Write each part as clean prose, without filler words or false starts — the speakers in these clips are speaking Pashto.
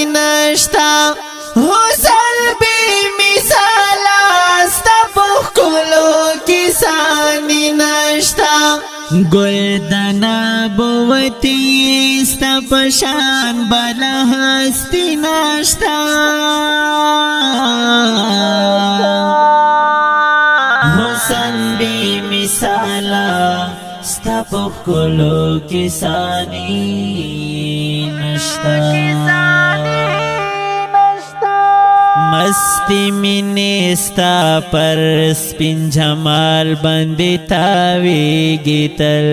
نشتا حسن بی مثال ستا پخکلو کسانی نشتا گل دنا بوتی ستا پشان بلا ہستی نشتا حسن بی مثال ستا پخکلو کسانی نشتا مستی منستا پر سپین جمال بندی تاویگی تل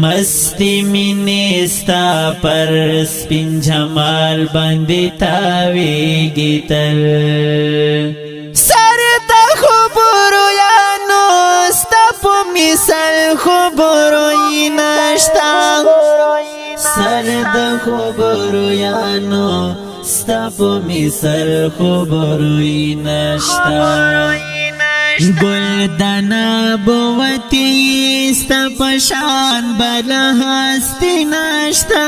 مستی منستا پر سپین جمال بندی تاویگی تل سر تا خبرو یانو ستا پو مثل خبرو نشتا سر تا خبرو یانو ستا پو مثل خبروی نشتا گل دنا بوتی ستا پشان بلا ہستی نشتا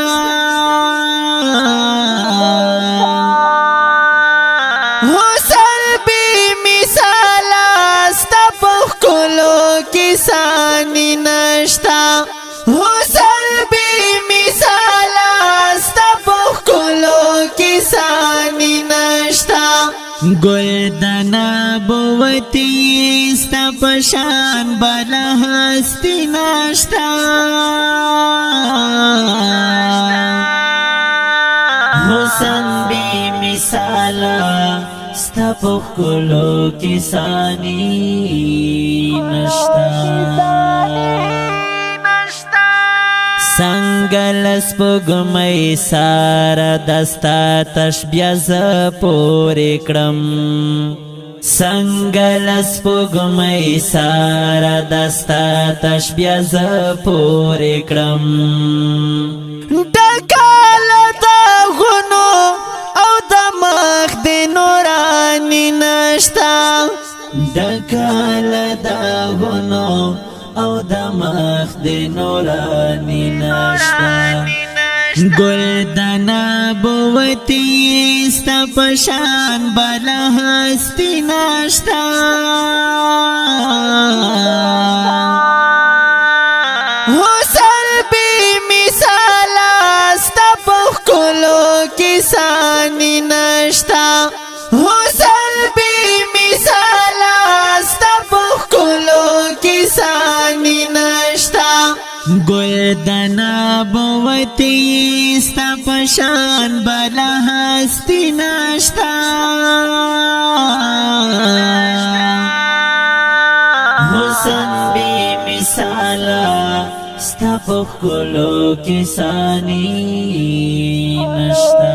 حسن بی مثال ستا پخکلو کسانی نشتا حسن بی مثال ستا پخکلو کسانی نشتا گل دنا بوتی ستا پشان بلا ہستی نشتا حسن بی مثال ستا پخکلو کسانی نشتا سنگل سپوږمۍ سارا دستا تشبیه ز پورې کړم سنگل سپوږمۍ سارا دستا تشبیه ز پورې کړم ډکال د غنو او د مخ د نورانی نشتا ډکال د غنو او د مخ د نورانی نشتا گل دنا بوتی ستا پشان بلا ہستی نشتا حسن بی مثال ستا پخکلو کسانی نشتا حسن بی مثال ستا پخکلو کسانی نشتا گل دنا بوتی ستا پشان بلا ہستی نشتا حسن بی مثال ستا پخکلو کسانی نشتا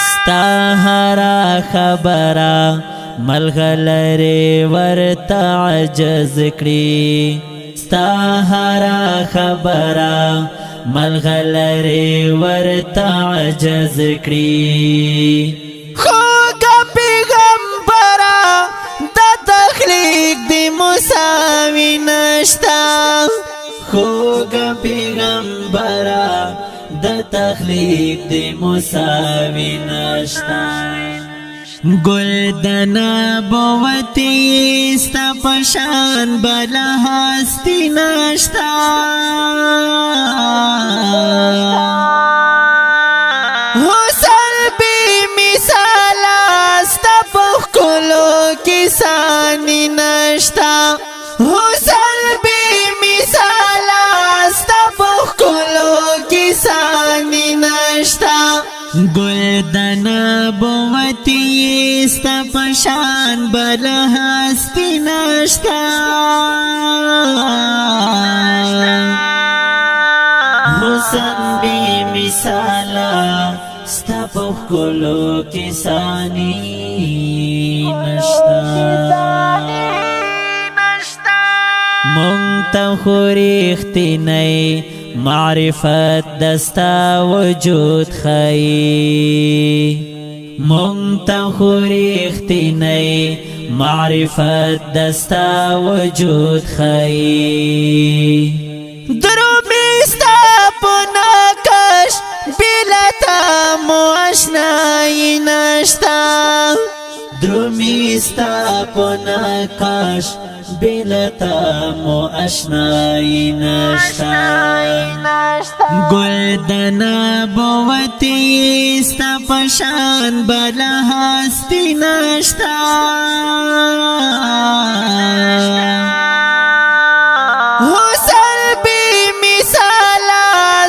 ستا ہرا خبرہ ملغلره ورته عجز کړي ستا هره خبره ملغلره ورته عجز کړي خوږه پیغمبره د تخلیق د مساوي نشتا خوږه پیغمبره د تخلیق د مساوي نشتا گل دنا بوتی ستا پشان بلا ہستی نشتا حسن بی مثال ستا پخکلو کسانی نشتا حسن بی مثال ستا پخکلو کسانی نشتا گل دنا بوتی ستا پشان بلا ہستی نشتا حسن بی مثال ستا پخکلو کسانی نشتا مونتا خوریختی نئی معرفت دستا وجود خی مونتا خوریختی نئی معرفت دستا وجود خی درو میستا پنا بلتا مو اشنائی نشتا درومیستا پناکاش بلتا مو اشنائی نشتا گل دنا بوتی ستا پشان بلا ہستی نشتا حسن بی مثالا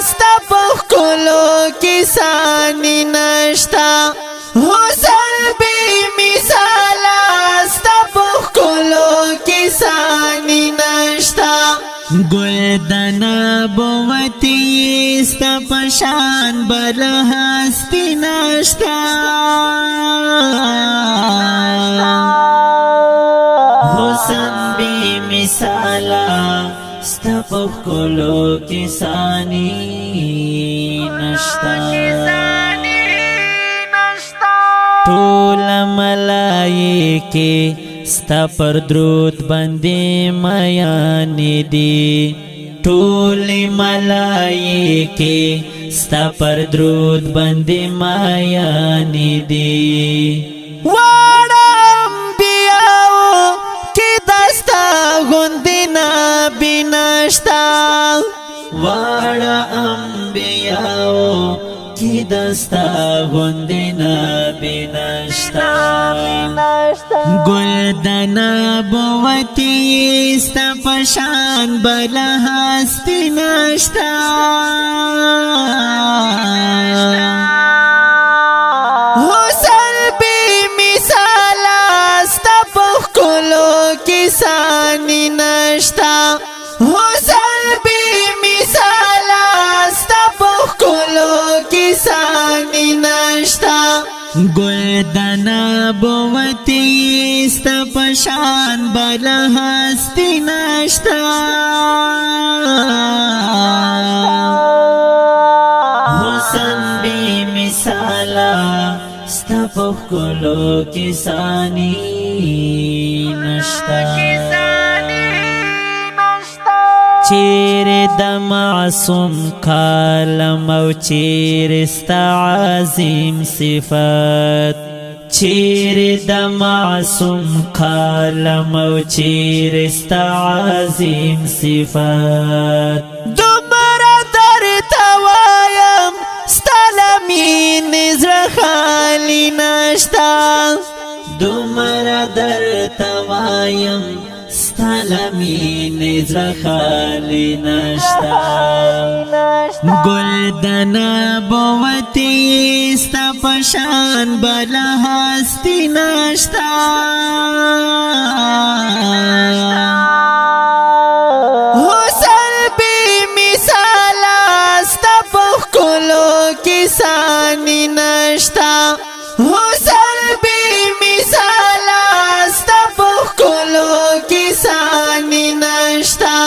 ستا پخکلو کسانی نشتا حسن بی مثالا ستا پخکلو کسانی نشتا گل دنا بوتی ستا پشان بلا ہستی نشتا حسن بی مثالا ستا پخکلو کسانی نشتا ټول ملائکه ستا پر درود باندې میان دي ټول ملائکه ستا پر درود باندې میان دي واړه انبیاو کې دستا غوندینا بنشتا واړه انبیاو کی دستا غندنا بنشتا گل دنا بوتی ستا پشان بلا ہستی نشتا حسن بی مثالا ستا پخکلو کسانی نشتا حسن بی مثالا ستا پخکلو کسانی نشتا گل دنا بوتی ستا پشان بلا ہستی نشتا حسن بی مثالا ستا پخکلو کسانی نشتا چیر د معصوم کالم او چیر ستا عظیم صفات چیر د معصوم کالم او چیر ستا عظیم صفات دومره درته وایم ستا له مینې زړه خالي نشته دومره درته وایم ستا له مینې زړه خالي نشته گل دنا بوتی ستا پشان بلا ہستی نشتا حسن بی مثالا ستا پخکلو کسانی نشتا حسن بی مثالا ستا پخکلو کسانی نشتا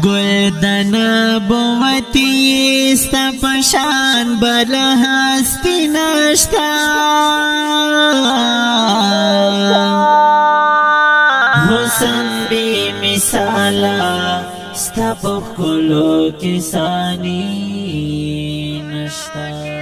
گل دنا بوتی ستا پشان بلا ہستی نشتا حسن بی مثالا ستا پخکلو کسانی نشتا